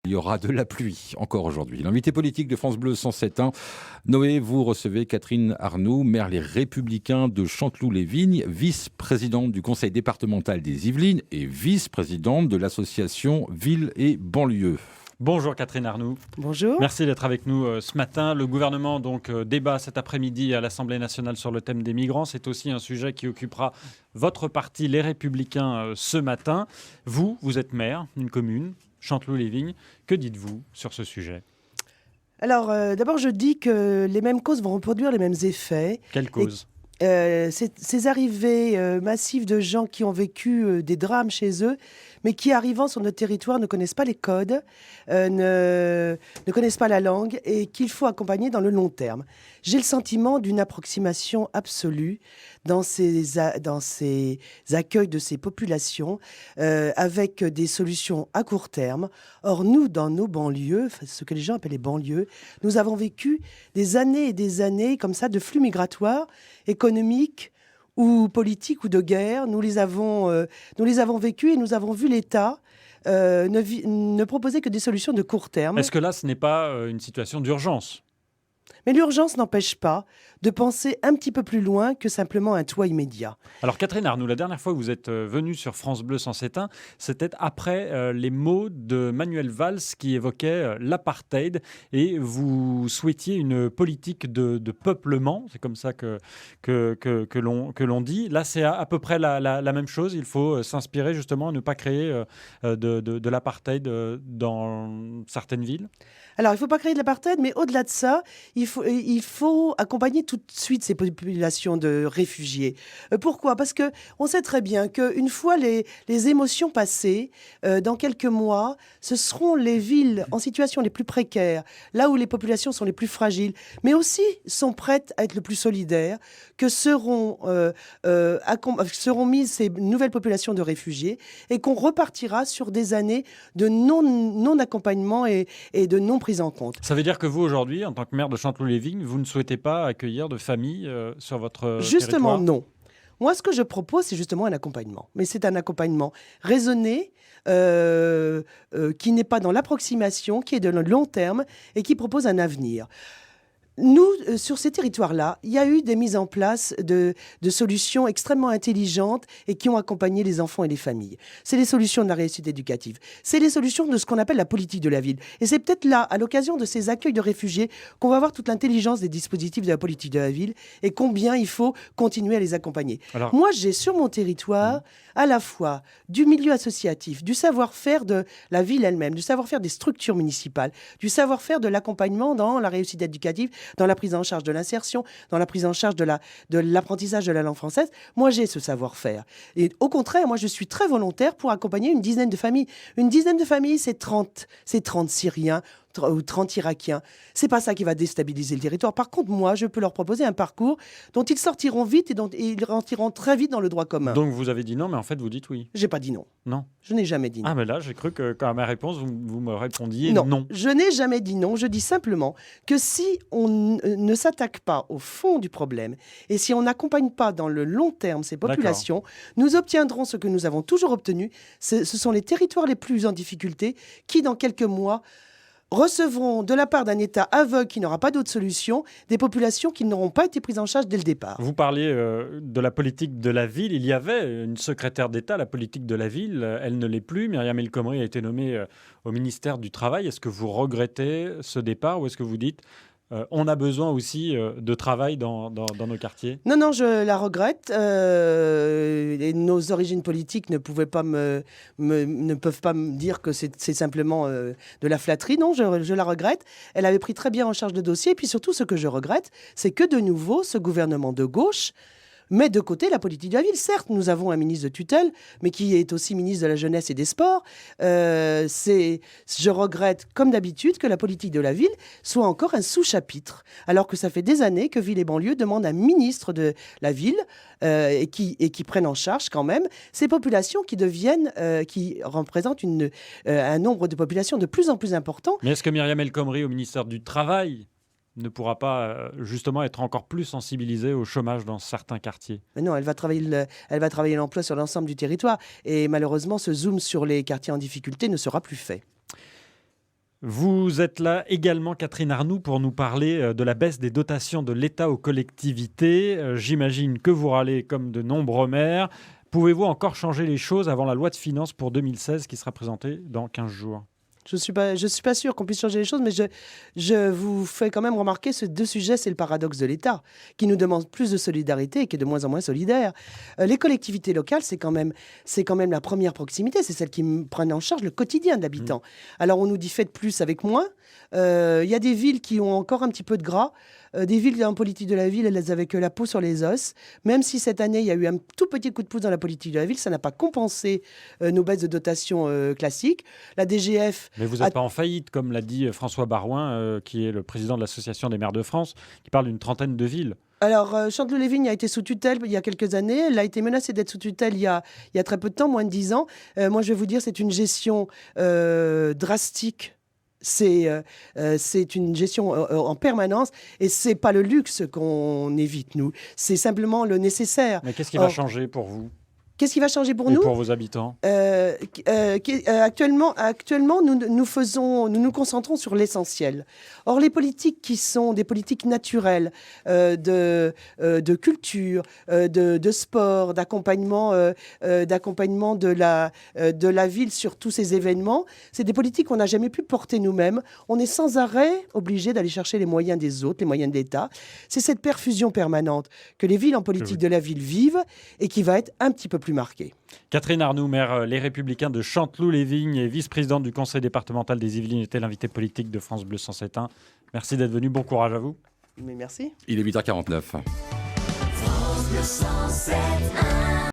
Il y aura de la pluie encore aujourd'hui. L'invité politique de France Bleu 107.1, Noé, vous recevez Catherine Arnoux, maire Les Républicains de Chanteloup-les-Vignes, vice-présidente du conseil départemental des Yvelines et vice-présidente de l'association Ville et Banlieue. Bonjour Catherine Arnoux. Bonjour. Merci d'être avec nous ce matin. Le gouvernement débat cet après-midi à l'Assemblée nationale sur le thème des migrants. C'est aussi un sujet qui occupera votre parti, Les Républicains, ce matin. Vous êtes maire d'une commune, Chanteloup-les-Vignes. Que dites-vous sur ce sujet ? Alors, d'abord, je dis que les mêmes causes vont reproduire les mêmes effets. Quelles causes ? Ces arrivées massives de gens qui ont vécu des drames chez eux, mais qui, arrivant sur notre territoire, ne connaissent pas les codes, ne connaissent pas la langue et qu'il faut accompagner dans le long terme. J'ai le sentiment d'une approximation absolue dans ces accueils de ces populations avec des solutions à court terme. Or, nous, dans nos banlieues, ce que les gens appellent les banlieues, nous avons vécu des années et des années comme ça de flux migratoires économiques ou politiques ou de guerre. Nous les avons vécus et nous avons vu l'État ne proposer que des solutions de court terme. Est-ce que là, ce n'est pas une situation d'urgence ? Mais l'urgence n'empêche pas de penser un petit peu plus loin que simplement un toit immédiat. Alors Catherine Arnoux, la dernière fois que vous êtes venue sur France Bleu 107.1, c'était après les mots de Manuel Valls qui évoquait l'apartheid et vous souhaitiez une politique de peuplement, c'est comme ça que l'on dit. Là, c'est à peu près la même chose. Il faut s'inspirer justement à ne pas créer de l'apartheid dans certaines villes. Alors, il ne faut pas créer de l'apartheid, mais au-delà de ça, il faut accompagner tout de suite ces populations de réfugiés. Pourquoi ? Parce qu'on sait très bien qu'une fois les émotions passées, dans quelques mois, ce seront les villes en situation les plus précaires, là où les populations sont les plus fragiles, mais aussi sont prêtes à être le plus solidaires, que seront mises ces nouvelles populations de réfugiés et qu'on repartira sur des années de non-accompagnement et de non-prise en compte. Ça veut dire que vous, aujourd'hui, en tant que maire de Chanteloup-les-Vignes, vous ne souhaitez pas accueillir de familles sur votre Justement, territoire ? non. Moi, ce que je propose, c'est justement un accompagnement. Mais c'est un accompagnement raisonné, qui n'est pas dans l'approximation, qui est de long terme et qui propose un avenir. Nous, sur ces territoires-là, il y a eu des mises en place de solutions extrêmement intelligentes et qui ont accompagné les enfants et les familles. C'est les solutions de la réussite éducative. C'est les solutions de ce qu'on appelle la politique de la ville. Et c'est peut-être là, à l'occasion de ces accueils de réfugiés, qu'on va voir toute l'intelligence des dispositifs de la politique de la ville et combien il faut continuer à les accompagner. Alors, moi, j'ai sur mon territoire à la fois du milieu associatif, du savoir-faire de la ville elle-même, du savoir-faire des structures municipales, du savoir-faire de l'accompagnement dans la réussite éducative, dans la prise en charge de l'insertion, dans la prise en charge de l'apprentissage de la langue française. Moi, j'ai ce savoir-faire. Et au contraire, moi, je suis très volontaire pour accompagner une dizaine de familles. Une dizaine de familles, c'est 30 Syriens ou 30 Irakiens. C'est pas ça qui va déstabiliser le territoire. Par contre, moi, je peux leur proposer un parcours dont ils sortiront vite et dont ils rentreront très vite dans le droit commun. Donc vous avez dit non, mais en fait vous dites oui. J'ai pas dit non. Non. Je n'ai jamais dit non. Ah mais là, j'ai cru que à ma réponse, vous me répondiez non. Je n'ai jamais dit non. Je dis simplement que si on ne s'attaque pas au fond du problème et si on n'accompagne pas dans le long terme ces populations, nous obtiendrons ce que nous avons toujours obtenu. Ce sont les territoires les plus en difficulté qui, dans quelques mois, recevront de la part d'un État aveugle qui n'aura pas d'autre solution, des populations qui n'auront pas été prises en charge dès le départ. Vous parliez de la politique de la ville. Il y avait une secrétaire d'État, la politique de la ville. Elle ne l'est plus. Myriam El Khomri a été nommée au ministère du Travail. Est-ce que vous regrettez ce départ ou est-ce que vous dites on a besoin aussi de travail dans nos quartiers ? Non, je la regrette. Et nos origines politiques ne peuvent pas me dire que c'est simplement de la flatterie. Non, je la regrette. Elle avait pris très bien en charge le dossier. Et puis surtout, ce que je regrette, c'est que de nouveau, ce gouvernement de gauche met de côté la politique de la ville. Certes, nous avons un ministre de tutelle, mais qui est aussi ministre de la Jeunesse et des Sports. Je regrette, comme d'habitude, que la politique de la ville soit encore un sous-chapitre, alors que ça fait des années que Ville et Banlieue demande un ministre de la ville et qui prenne en charge quand même ces populations qui représentent un nombre de populations de plus en plus important. Mais est-ce que Myriam El Khomri, au ministère du Travail, ne pourra pas justement être encore plus sensibilisée au chômage dans certains quartiers? Mais non, elle va travailler l'emploi sur l'ensemble du territoire. Et malheureusement, ce zoom sur les quartiers en difficulté ne sera plus fait. Vous êtes là également, Catherine Arnoux, pour nous parler de la baisse des dotations de l'État aux collectivités. J'imagine que vous râlez comme de nombreux maires. Pouvez-vous encore changer les choses avant la loi de finances pour 2016 qui sera présentée dans 15 jours ? Je suis pas sûre qu'on puisse changer les choses, mais je vous fais quand même remarquer ces deux sujets, c'est le paradoxe de l'État, qui nous demande plus de solidarité et qui est de moins en moins solidaire. Les collectivités locales, c'est quand même la première proximité, c'est celles qui prennent en charge le quotidien de l'habitant. Alors on nous dit faites plus avec moins. Il y a des villes qui ont encore un petit peu de gras. Des villes en politique de la ville, elles avaient que la peau sur les os. Même si cette année, il y a eu un tout petit coup de pouce dans la politique de la ville, ça n'a pas compensé nos baisses de dotation classiques. La DGF... Mais vous n'êtes pas en faillite, comme l'a dit François Barouin, qui est le président de l'Association des maires de France, qui parle d'une trentaine de villes. Alors, Chanteloup-les-Vignes a été sous tutelle il y a quelques années. Elle a été menacée d'être sous tutelle il y a très peu de temps, moins de 10 ans. Moi, je vais vous dire, c'est une gestion drastique. C'est une gestion en permanence et c'est pas le luxe qu'on évite, nous. C'est simplement le nécessaire. Mais qu'est-ce qui va changer pour vous ? Qu'est-ce qui va changer pour et nous ? Pour vos habitants ? Actuellement, nous nous concentrons sur l'essentiel. Or, les politiques qui sont des politiques naturelles de culture, de sport, d'accompagnement de la ville sur tous ces événements, c'est des politiques qu'on n'a jamais pu porter nous-mêmes. On est sans arrêt obligé d'aller chercher les moyens des autres, les moyens de l'État. C'est cette perfusion permanente que les villes en politique de la ville vivent et qui va être un petit peu plus marquée. Catherine Arnoux, maire Les Républicains de Chanteloup-les-Vignes et vice-présidente du conseil départemental des Yvelines, était l'invité politique de France Bleu 107.1. Merci d'être venu, bon courage à vous. Mais merci. Il est 8h49. France Bleu 107.1